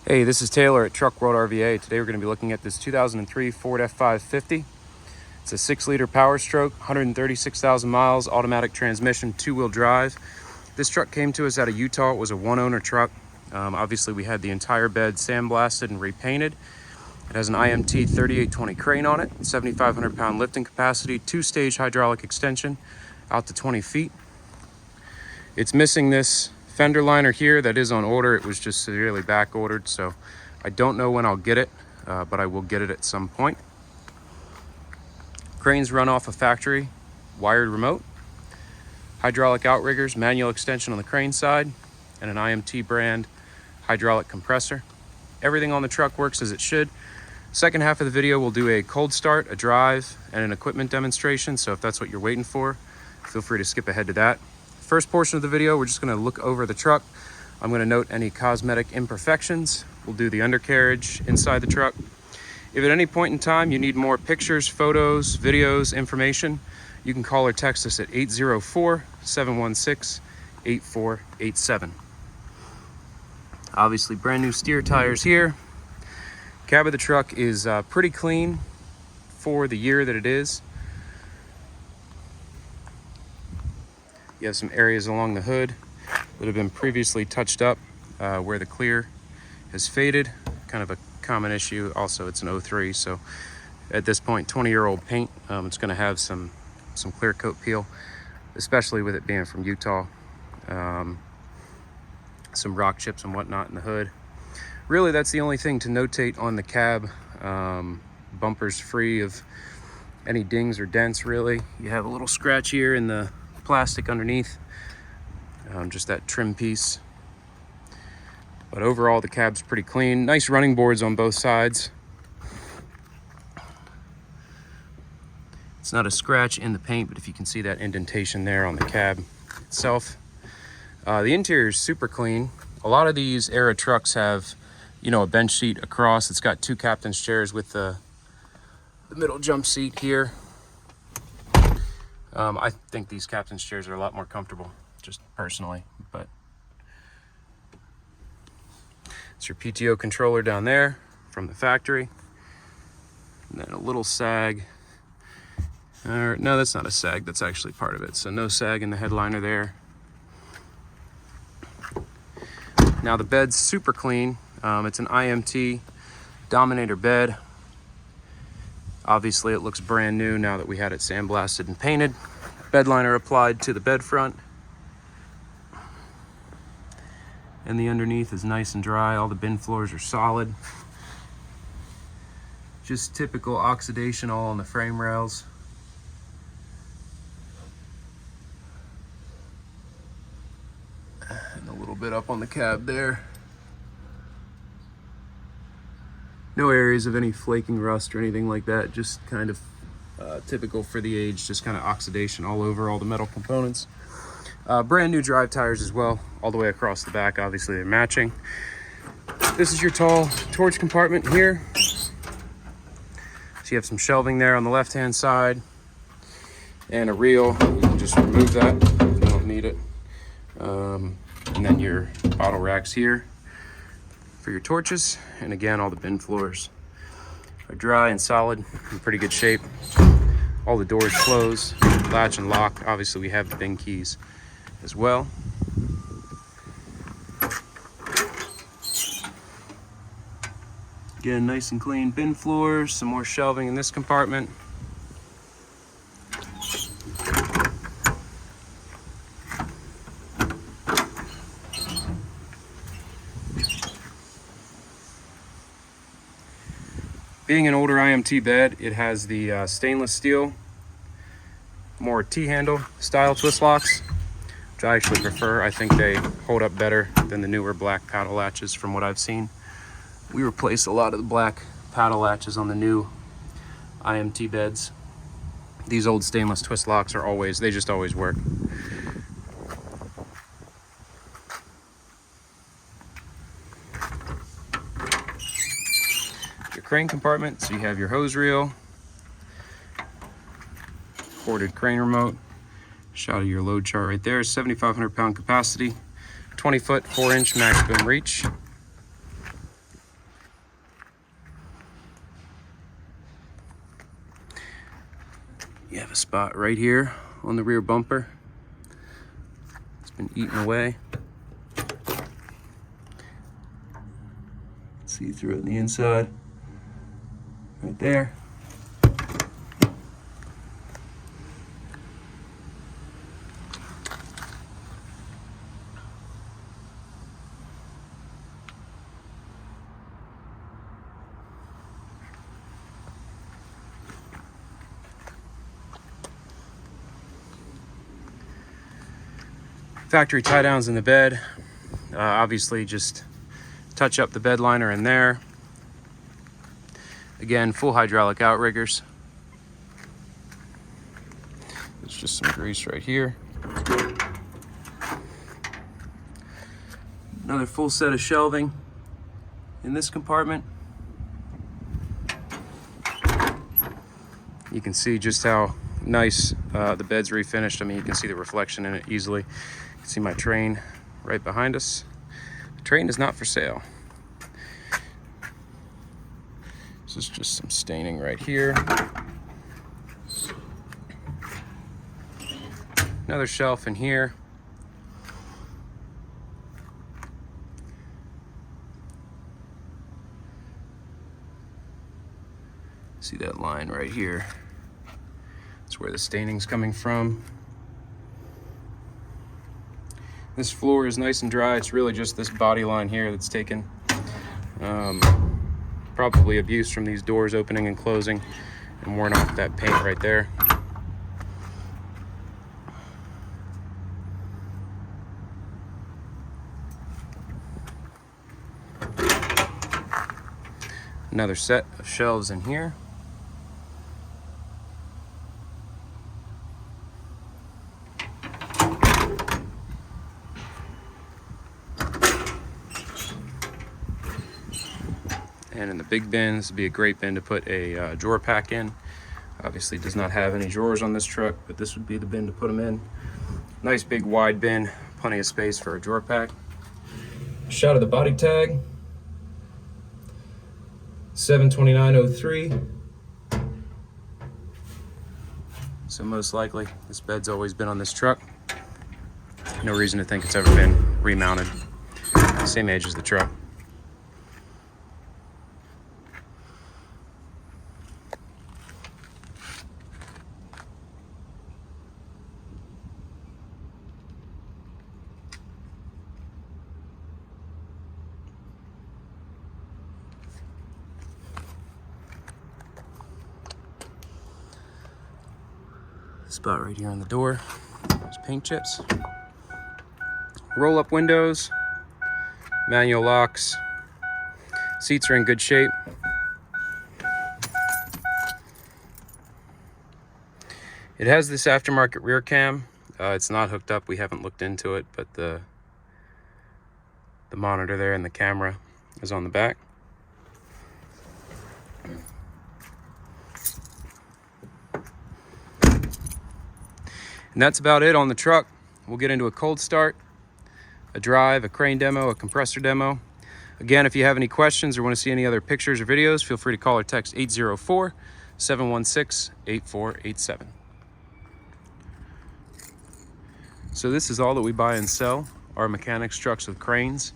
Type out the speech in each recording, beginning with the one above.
Hey, this is Taylor at Truck World RVA. Today we're going to be looking at this 2003 Ford F550. It's a 6-liter Power Stroke, 136,000 miles, automatic transmission, 2-wheel drive. This truck came to us out of Utah. It was a one-owner truck. Obviously, we had the entire bed sandblasted and repainted. It has an IMT 3820 crane on it, 7,500 pound lifting capacity, 2-stage hydraulic extension out to 20 feet. It's missing this fender liner here that is on order. It was just severely back ordered, so I don't know when I'll get it, but I will get it at some point. Cranes run off a factory wired remote, hydraulic outriggers, manual extension on the crane side, and an IMT brand hydraulic compressor. Everything on the truck works as it should. Second half of the video, we'll do a cold start, a drive, and an equipment demonstration, so if that's what you're waiting for, feel free to skip ahead to that. First portion of the video, we're just going to look over the truck. I'm going to note any cosmetic imperfections. We'll do the undercarriage inside the truck. If at any point in time you need more pictures, photos, videos, information, you can call or text us at 804-716-8487. Obviously brand new steer tires here. Cab of the truck is pretty clean for the year that it is. You have some areas along the hood that have been previously touched up where the clear has faded. Kind of a common issue. Also, it's an 03, so at this point, 20-year-old paint. It's going to have some clear coat peel, especially with it being from Utah. Some rock chips and whatnot in the hood. Really, that's the only thing to notate on the cab. Bumper's free of any dings or dents, really. You have a little scratch here in the plastic underneath, just that trim piece, but overall the cab's pretty clean. Nice running boards on both sides. It's not a scratch in the paint, but if you can see that indentation there on the cab itself. The interior is super clean. A lot of these era trucks have, you know, a bench seat across. It's got 2 captain's chairs with the middle jump seat here. I think these captain's chairs are a lot more comfortable, just personally, but it's your PTO controller down there from the factory. And then a little sag. No, that's not a sag, that's actually part of it. So no sag in the headliner there. Now the bed's super clean. It's an IMT Dominator bed. Obviously it looks brand new now that we had it sandblasted and painted. Bedliner applied to the bed front. And the underneath is nice and dry. All the bin floors are solid. Just typical oxidation all on the frame rails. And a little bit up on the cab there. No areas of any flaking rust or anything like that, just kind of typical for the age, just kind of oxidation all over all the metal components. Brand new drive tires as well, all the way across the back. Obviously they're matching. This is your tall torch compartment here. So you have some shelving there on the left-hand side and a reel. You can just remove that if you don't need it. And then your bottle racks here for your torches, and again all the bin floors are dry and solid, in pretty good shape. All the doors close, latch and lock. Obviously we have the bin keys as well. Again, nice and clean bin floors, some more shelving in this compartment. Being an older IMT bed, it has the stainless steel, more T-handle style twist locks, which I actually prefer. I think they hold up better than the newer black paddle latches from what I've seen. We replaced a lot of the black paddle latches on the new IMT beds. These old stainless twist locks are always, they just always work. Crane compartment, so you have your hose reel, corded crane remote, shot of your load chart right there, 7,500 pound capacity, 20 foot 4-inch max boom reach. You have a spot right here on the rear bumper. It's been eaten away. See through it on the inside. Right there. Factory tie downs in the bed. Obviously just touch up the bed liner in there. Again, full hydraulic outriggers. There's just some grease right here. Another full set of shelving in this compartment. You can see just how nice the bed's refinished. I mean, you can see the reflection in it easily. You can see my train right behind us. The train is not for sale. This is just some staining right here. Another shelf in here. See that line right here? That's where the staining's coming from. This floor is nice and dry. It's really just this body line here that's taken. Probably abuse from these doors opening and closing and worn off that paint right there. Another set of shelves in here. And in the big bin, this would be a great bin to put a drawer pack in. Obviously does not have any drawers on this truck, but this would be the bin to put them in. Nice big wide bin, plenty of space for a drawer pack. Shot of the body tag. 72903. So most likely this bed's always been on this truck. No reason to think it's ever been remounted. Same age as the truck. Spot right here on the door. There's paint chips. Roll up windows, manual locks. Seats are in good shape. It has this aftermarket rear cam. It's not hooked up. We haven't looked into it, but the monitor there and the camera is on the back. And that's about it on the truck. We'll get into a cold start, a drive, a crane demo, a compressor demo. Again, if you have any questions or want to see any other pictures or videos, feel free to call or text 804-716-8487. So this is all that we buy and sell, our mechanics trucks with cranes.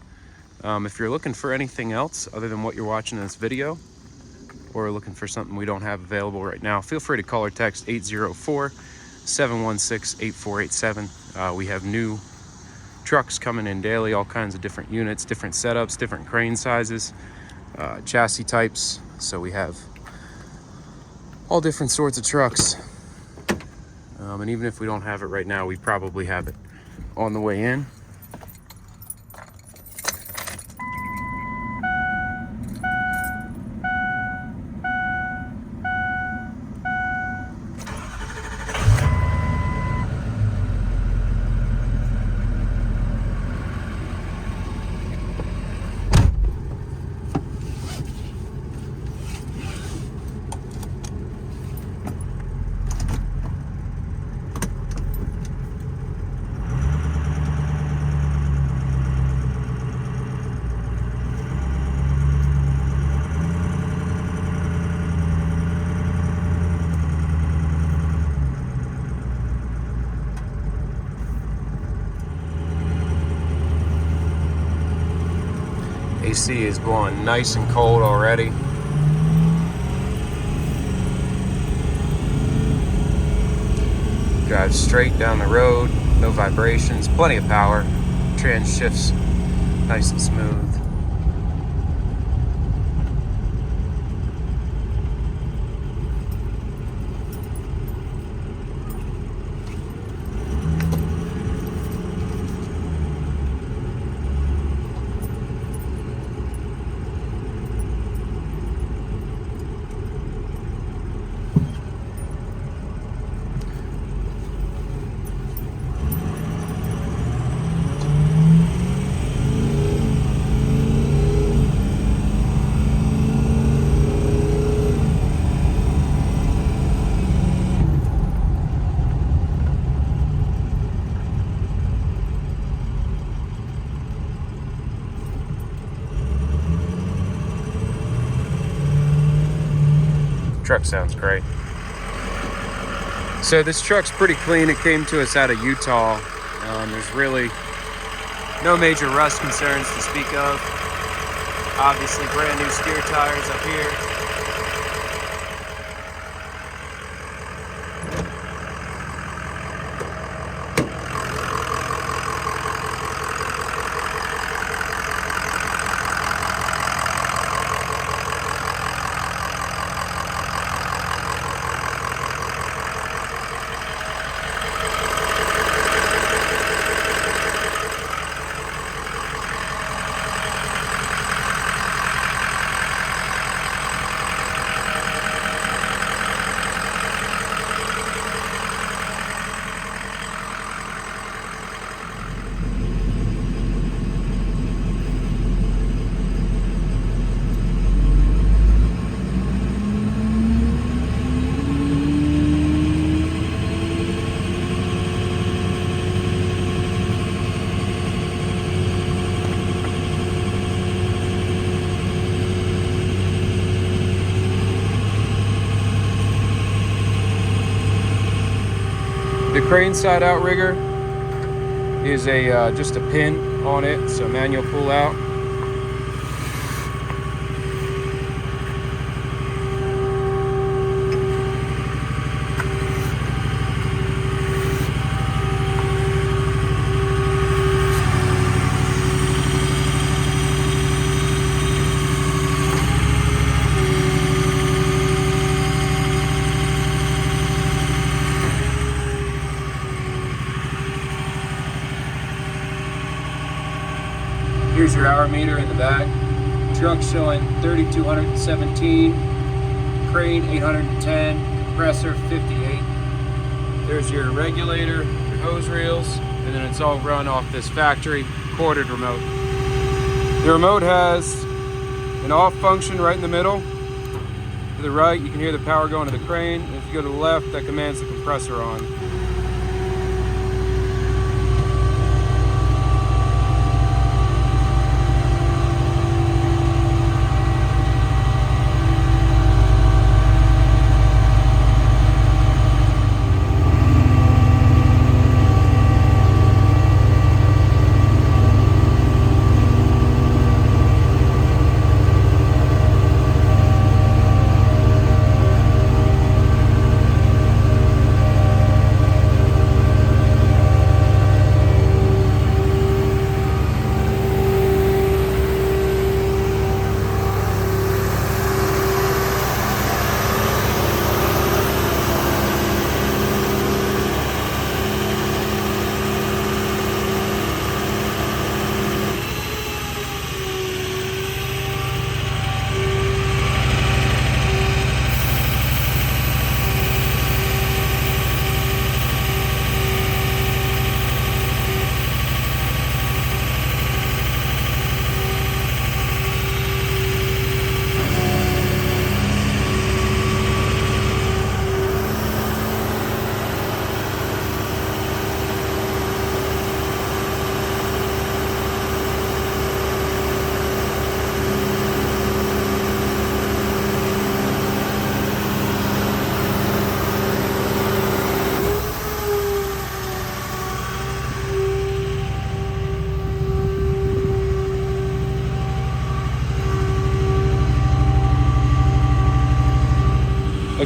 If you're looking for anything else other than what you're watching in this video, or looking for something we don't have available right now, feel free to call or text 804-716-8487. We have new trucks coming in daily, all kinds of different units, different setups, different crane sizes, chassis types. So we have all different sorts of trucks. And even if we don't have it right now, we probably have it on the way in. AC is blowing nice and cold already. Drives straight down the road, no vibrations, plenty of power. Trans shifts nice and smooth. Truck sounds great. So this truck's pretty clean. It came to us out of Utah. There's really no major rust concerns to speak of. Obviously brand new steer tires up here. The crane side outrigger is just a pin on it, so manual pull out. Here's your hour meter in the back. Truck showing 3,217, crane 810, compressor 58. There's your regulator, your hose reels, and then it's all run off this factory corded remote. The remote has an off function right in the middle. To the right, you can hear the power going to the crane. And if you go to the left, that commands the compressor on.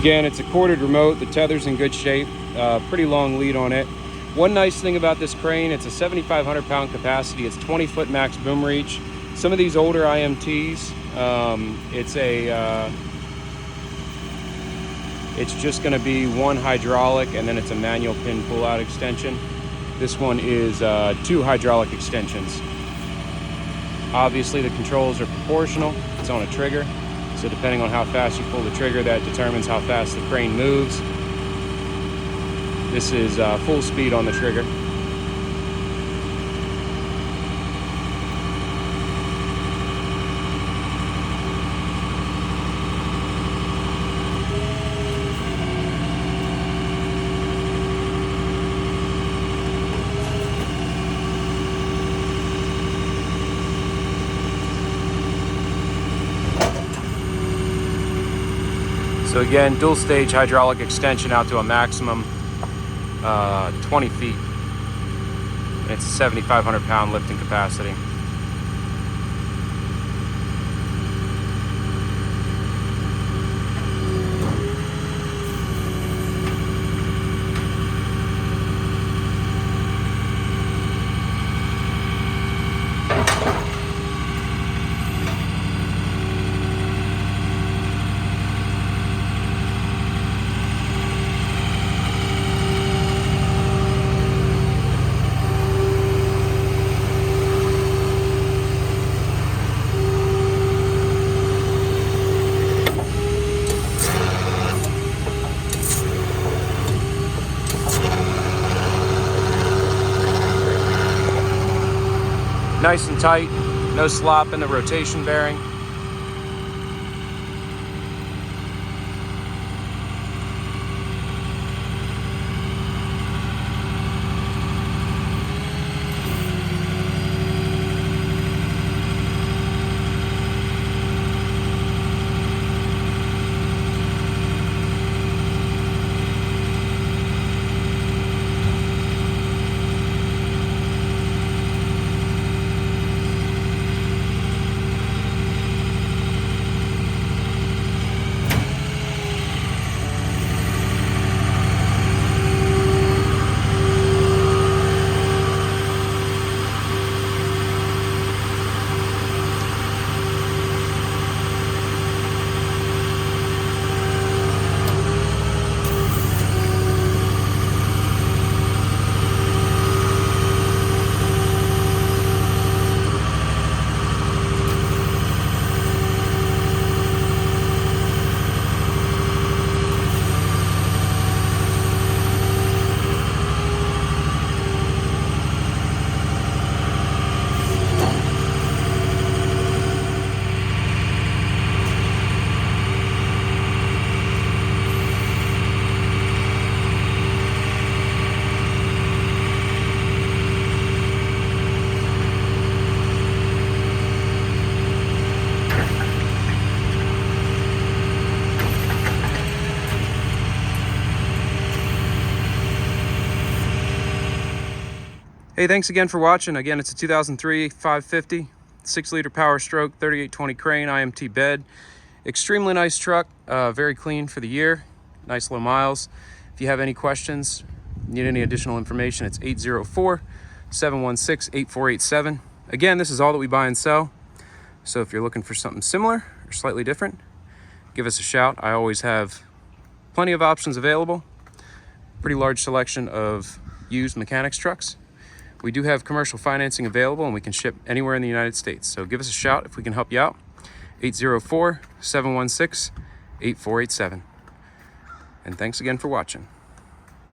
again, it's a corded remote. The tether's in good shape. Pretty long lead on it. One nice thing about this crane, it's a 7,500 pound capacity. It's 20-foot max boom reach. Some of these older IMTs, it's just going to be one hydraulic and then it's a manual pin pull-out extension. This one is 2 hydraulic extensions. Obviously the controls are proportional. It's on a trigger, so depending on how fast you pull the trigger, that determines how fast the crane moves. This is full speed on the trigger. So again, dual stage hydraulic extension out to a maximum 20 feet. It's a 7,500 pound lifting capacity. Nice and tight, no slop in the rotation bearing. Hey, thanks again for watching. Again, it's a 2003 550, 6-liter Power Stroke, 3820 crane, IMT bed. Extremely nice truck, very clean for the year, nice low miles. If you have any questions, need any additional information, it's 804-716-8487. Again, this is all that we buy and sell. So if you're looking for something similar or slightly different, give us a shout. I always have plenty of options available. Pretty large selection of used mechanics trucks. We do have commercial financing available and we can ship anywhere in the United States. So give us a shout if we can help you out. 804-716-8487. And thanks again for watching.